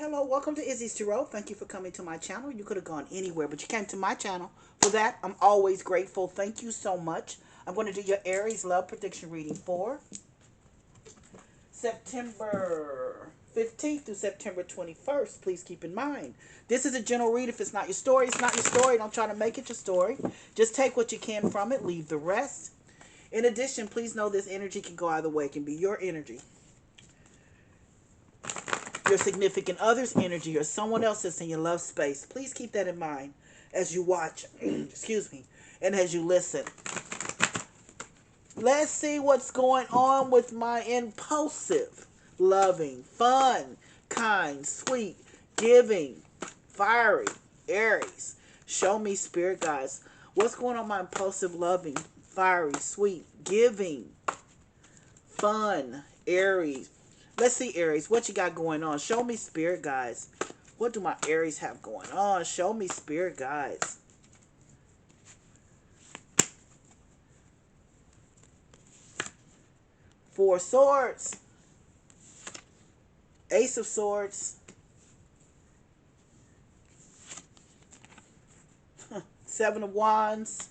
Hello, welcome to Izzy's Tarot. Thank you for coming to my channel. You could have gone anywhere, but you came to my channel. For that, I'm always grateful. Thank you so much. I'm going to do your Aries love prediction reading for September 15th through September 21st. Please keep in mind, this is a general read. If it's not your story, it's not your story. Don't try to make it your story. Just take what you can from it. Leave the rest. In addition, please know this energy can go either way. It can be your energy, your significant other's energy, or someone else's in your love space. Please keep that in mind as you watch, excuse me, and as you listen. Let's see what's going on with my impulsive, loving, fun, kind, sweet, giving, fiery Aries. Show me, spirit guys. What's going on, my impulsive, loving, fiery, sweet, giving, fun Aries? Let's see, Aries, what you got going on? Show me, spirit guys. What do my Aries have going on? Show me, spirit guys. Four Swords. Ace of Swords. Seven of Wands.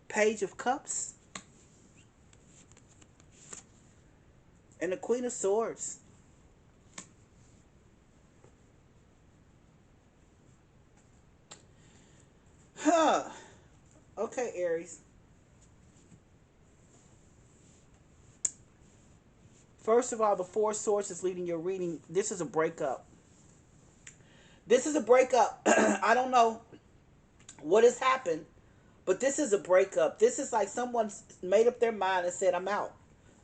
Page of Cups. And the Queen of Swords. Huh. Okay, Aries. First of all, the Four Swords is leading your reading. This is a breakup. This is a breakup. I don't know what has happened, but this is a breakup. This is like someone's made up their mind and said, I'm out.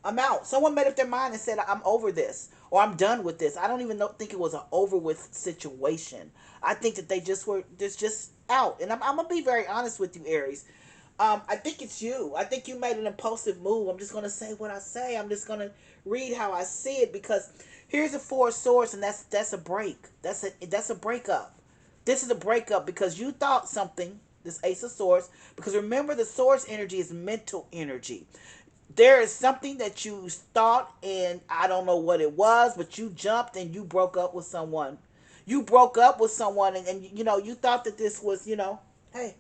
I'm out. Someone made up their mind and said, I'm over this, or I'm done with this. I don't even think it was an over with situation. I think that they just were just out. And I'm going to be very honest with you, Aries. I think it's you. I think you made an impulsive move. I'm just going to say what I say. I'm just going to read how I see it, because here's the Four of Swords, and that's a break. That's a breakup. This is a breakup because you thought something, this Ace of Swords, because remember, the Swords energy is mental energy. There is something that you thought, and I don't know what it was, but you jumped and you broke up with someone. You broke up with someone, and you thought that this was, hey,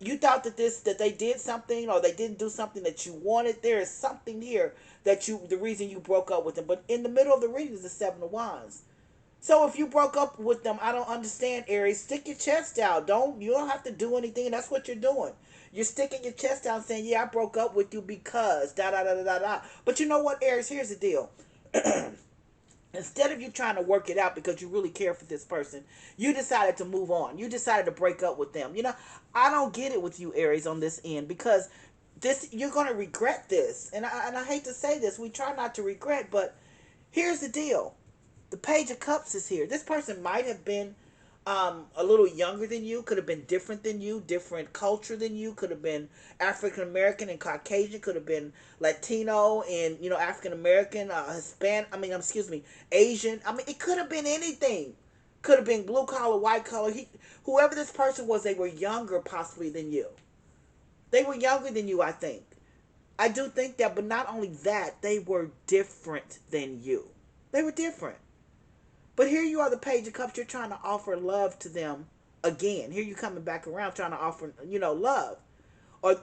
you thought that they did something, or they didn't do something that you wanted. There is something here that the reason you broke up with them. But in the middle of the reading is the Seven of Wands. So if you broke up with them, I don't understand, Aries. Stick your chest out. You don't have to do anything. That's what you're doing. You're sticking your chest out saying, yeah, I broke up with you because da da da da da da. But you know what, Aries? Here's the deal. Instead of you trying to work it out because you really care for this person, you decided to move on. You decided to break up with them. I don't get it with you, Aries, on this end, because you're going to regret this. And I hate to say this. We try not to regret, but here's the deal. The Page of Cups is here. This person might have been a little younger than you, could have been different than you, different culture than you, could have been African American and Caucasian, could have been Latino and African American, Hispanic. Excuse me, Asian. It could have been anything. Could have been blue collar, white collar. Whoever this person was, they were younger possibly than you. They were younger than you, I think. I do think that, but not only that, they were different than you. They were different. But here you are, the Page of Cups. You're trying to offer love to them again. Here you coming back around trying to offer, love. Or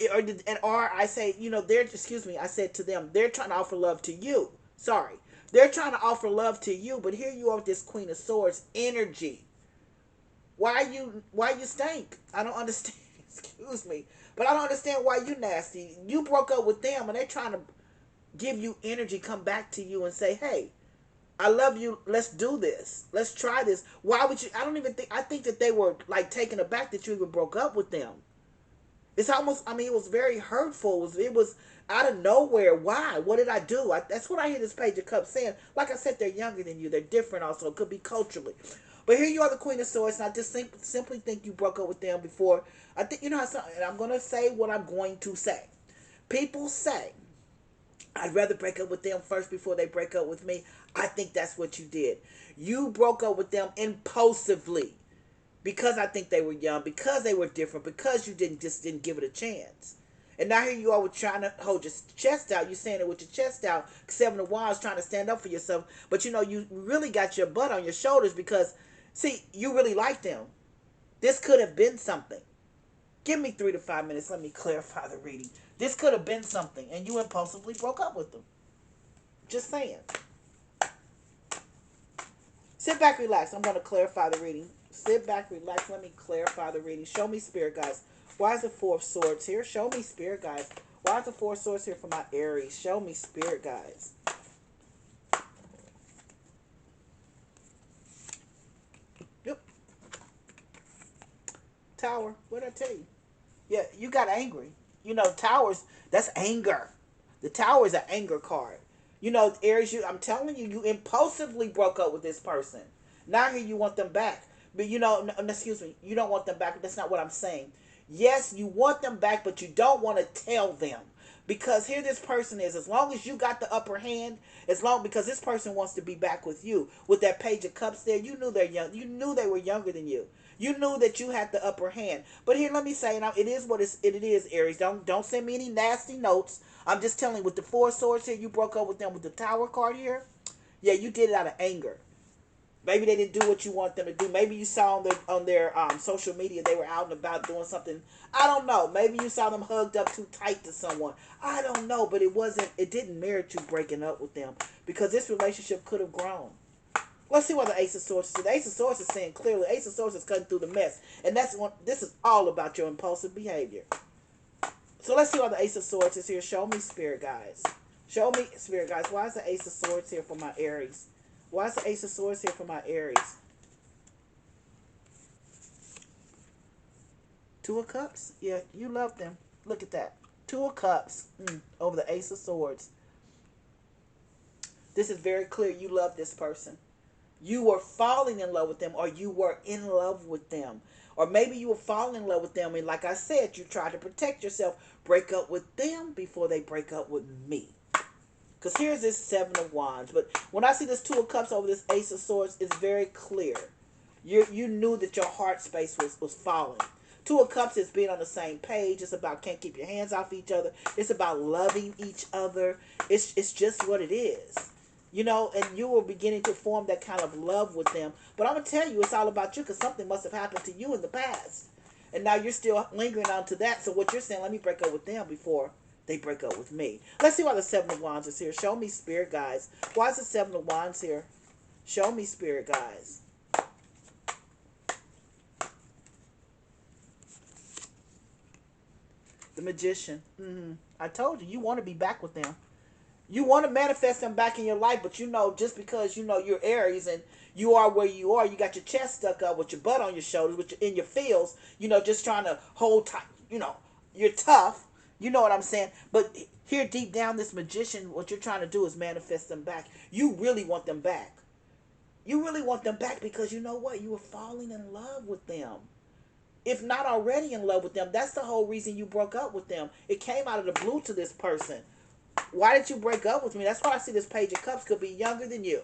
I say, I said to them, they're trying to offer love to you. Sorry. They're trying to offer love to you, but here you are with this Queen of Swords energy. Why you stink? I don't understand. Excuse me. But I don't understand why you nasty. You broke up with them and they're trying to give you energy, come back to you and say, hey, I love you. Let's do this. Let's try this. Why would you? I think that they were like taken aback that you even broke up with them. It's almost, it was very hurtful. It was out of nowhere. Why? What did I do? That's what I hear this Page of Cups saying. Like I said, they're younger than you. They're different also. It could be culturally. But here you are, the Queen of Swords, and I just simply think you broke up with them before. I think, and I'm going to say what I'm going to say. People say, I'd rather break up with them first before they break up with me. I think that's what you did. You broke up with them impulsively because I think they were young, because they were different, because you didn't give it a chance. And now here you are with trying to hold your chest out. You're saying it with your chest out. Seven of Wands, trying to stand up for yourself. But you know, you really got your butt on your shoulders because, see, you really like them. This could have been something. Give me 3 to 5 minutes. Let me clarify the reading. This could have been something, and you impulsively broke up with them. Just saying. Sit back, relax. I'm going to clarify the reading. Sit back, relax. Let me clarify the reading. Show me, Spirit guys. Why is the Four of Swords here? Show me, Spirit guys. Why is the Four of Swords here for my Aries? Show me, Spirit guys. Yep. Tower. What did I tell you? Yeah, you got angry. You know, towers, that's anger. The tower is an anger card. You know, Aries, I'm telling you, you impulsively broke up with this person. Now here you want them back. But you know, excuse me, you don't want them back. That's not what I'm saying. Yes, you want them back, but you don't want to tell them. Because here this person is, as long as you got the upper hand, because this person wants to be back with you. With that Page of Cups there, you knew they're young. You knew they were younger than you. You knew that you had the upper hand. But here, let me say, now it is what it is, Aries. Don't send me any nasty notes. I'm just telling you, with the Four of Swords here, you broke up with them with the Tower card here. Yeah, you did it out of anger. Maybe they didn't do what you want them to do. Maybe you saw on their social media they were out and about doing something. I don't know. Maybe you saw them hugged up too tight to someone. I don't know. But it didn't merit you breaking up with them. Because this relationship could have grown. Let's see what the Ace of Swords is. The Ace of Swords is saying clearly, Ace of Swords is cutting through the mess. And this is all about your impulsive behavior. So let's see what the Ace of Swords is here. Show me, Spirit guys. Show me, Spirit guys. Why is the Ace of Swords here for my Aries? Why is the Ace of Swords here for my Aries? Two of Cups? Yeah, you love them. Look at that. Two of Cups over the Ace of Swords. This is very clear. You love this person. You were falling in love with them, or you were in love with them. Or maybe you were falling in love with them, and like I said, you tried to protect yourself. Break up with them before they break up with me. Because here's this Seven of Wands. But when I see this Two of Cups over this Ace of Swords, it's very clear. You knew that your heart space was falling. Two of Cups is being on the same page. It's about can't keep your hands off each other. It's about loving each other. It's just what it is. You know, and you were beginning to form that kind of love with them. But I'm going to tell you, it's all about you because something must have happened to you in the past. And now you're still lingering on to that. So what you're saying, let me break up with them before they break up with me. Let's see why the Seven of Wands is here. Show me, Spirit guys. Why is the Seven of Wands here? Show me, Spirit guys. The Magician. I told you, you want to be back with them. You want to manifest them back in your life, but you know, just because you know you're Aries and you are where you are, you got your chest stuck up with your butt on your shoulders, in your feels, you know, just trying to hold tight. You know, you're tough. You know what I'm saying? But here deep down, this Magician, what you're trying to do is manifest them back. You really want them back. You really want them back because you know what? You were falling in love with them. If not already in love with them, that's the whole reason you broke up with them. It came out of the blue to this person. Why did you break up with me? That's why I see this Page of Cups could be younger than you.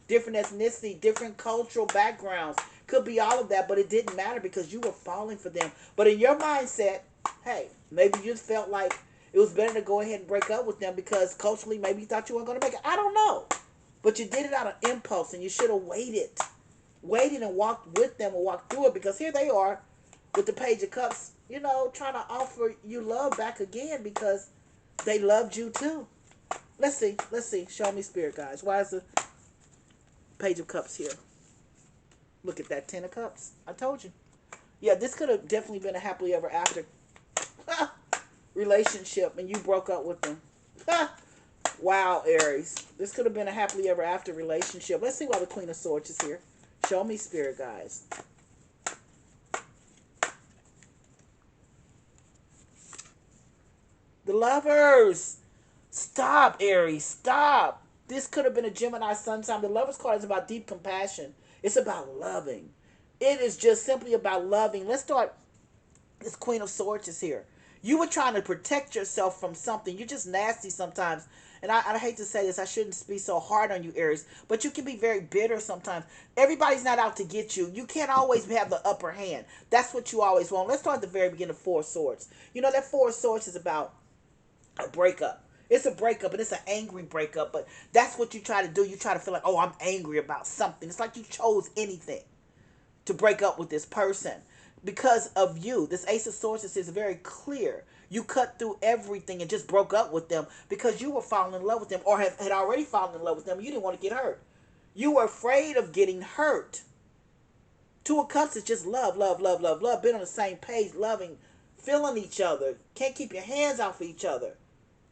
Different ethnicity, different cultural backgrounds. Could be all of that, but it didn't matter because you were falling for them. But in your mindset, hey, maybe you just felt like it was better to go ahead and break up with them because culturally maybe you thought you weren't going to make it. I don't know. But you did it out of impulse and you should have waited. Waited and walked with them and walked through it because here they are with the Page of Cups, you know, trying to offer you love back again because they loved you too. Let's see. Let's see. Show me, Spirit guys. Why is the Page of Cups here? Look at that 10 of Cups. I told you. Yeah, this could have definitely been a happily ever after relationship and you broke up with them. Wow, Aries. This could have been a happily ever after relationship. Let's see why the Queen of Swords is here. Show me, Spirit guys. The Lovers. Stop, Aries. Stop. This could have been a Gemini sun sign. The Lovers card is about deep compassion. It's about loving. It is just simply about loving. Let's start. This Queen of Swords is here. You were trying to protect yourself from something. You're just nasty sometimes. And I hate to say this. I shouldn't be so hard on you, Aries. But you can be very bitter sometimes. Everybody's not out to get you. You can't always have the upper hand. That's what you always want. Let's start at the very beginning of Four of Swords. You know, that Four of Swords is about A breakup. It's a breakup, and it's an angry breakup, but that's what you try to do. You try to feel like, oh, I'm angry about something. It's like you chose anything to break up with this person because of you. This Ace of Swords is very clear. You cut through everything and just broke up with them because you were falling in love with them, or had already fallen in love with them. You didn't want to get hurt. You were afraid of getting hurt. Two of Cups is just love, love, love, love, love. Been on the same page, loving, feeling each other. Can't keep your hands off of each other.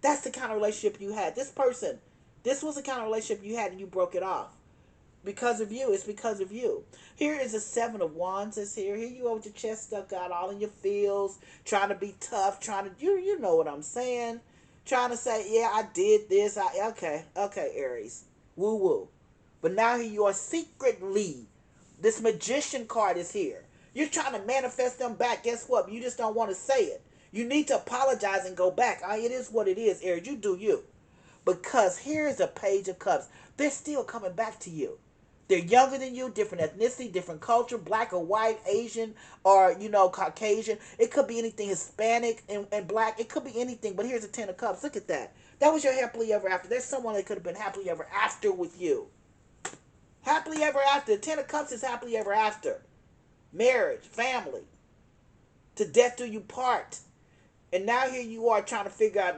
That's the kind of relationship you had. This person, this was the kind of relationship you had, and you broke it off. Because of you. It's because of you. Here is a 7 of Wands. It's here. Here you are with your chest stuck out, all in your feels, trying to be tough, trying to, you know what I'm saying. Trying to say, yeah, I did this. Okay, Aries. Woo woo. But now here you are secretly. This Magician card is here. You're trying to manifest them back. Guess what? You just don't want to say it. You need to apologize and go back. It is what it is, Aries. You do you. Because here's a Page of Cups. They're still coming back to you. They're younger than you, different ethnicity, different culture, black or white, Asian, or, Caucasian. It could be anything, Hispanic and black. It could be anything, but here's a 10 of Cups. Look at that. That was your happily ever after. There's someone that could have been happily ever after with you. Happily ever after. 10 of Cups is happily ever after. Marriage, family. To death do you part. And now here you are trying to figure out,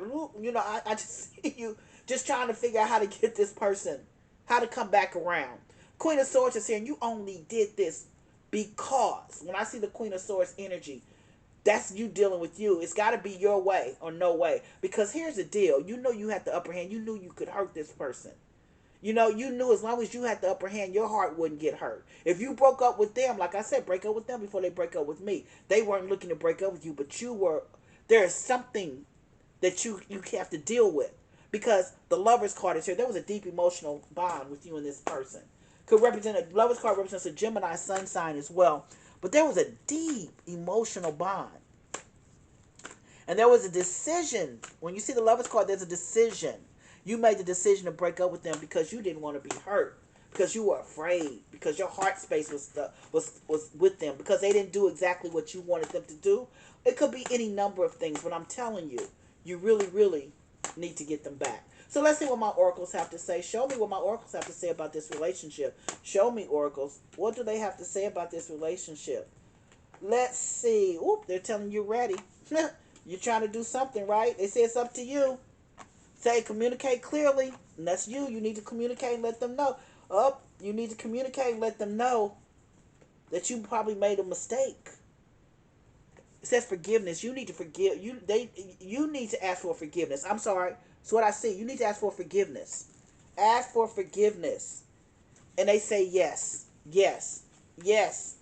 I just see you just trying to figure out how to get this person, how to come back around. Queen of Swords is here, and you only did this because, when I see the Queen of Swords energy, that's you dealing with you. It's got to be your way or no way. Because here's the deal. You know you had the upper hand. You knew you could hurt this person. You knew as long as you had the upper hand, your heart wouldn't get hurt. If you broke up with them, like I said, break up with them before they break up with me. They weren't looking to break up with you, but you were. There is something that you have to deal with. Because the Lover's card is here. There was a deep emotional bond with you and this person. Could represent a Lover's card represents a Gemini sun sign as well. But there was a deep emotional bond. And there was a decision. When you see the Lover's card, there's a decision. You made the decision to break up with them because you didn't want to be hurt. Because you were afraid. Because your heart space was with them. Because they didn't do exactly what you wanted them to do. It could be any number of things. But I'm telling you, you really, really need to get them back. So let's see what my oracles have to say. Show me what my oracles have to say about this relationship. Show me, oracles. What do they have to say about this relationship? Let's see. Oop, they're telling you ready. You're trying to do something, right? They say it's up to you. Say communicate clearly. And that's you. You need to communicate and let them know. You need to communicate and let them know that you probably made a mistake. It says forgiveness. You need to forgive. You need to ask for forgiveness. I'm sorry. It's what I see. You need to ask for forgiveness. Ask for forgiveness. And they say yes. Yes. Yes.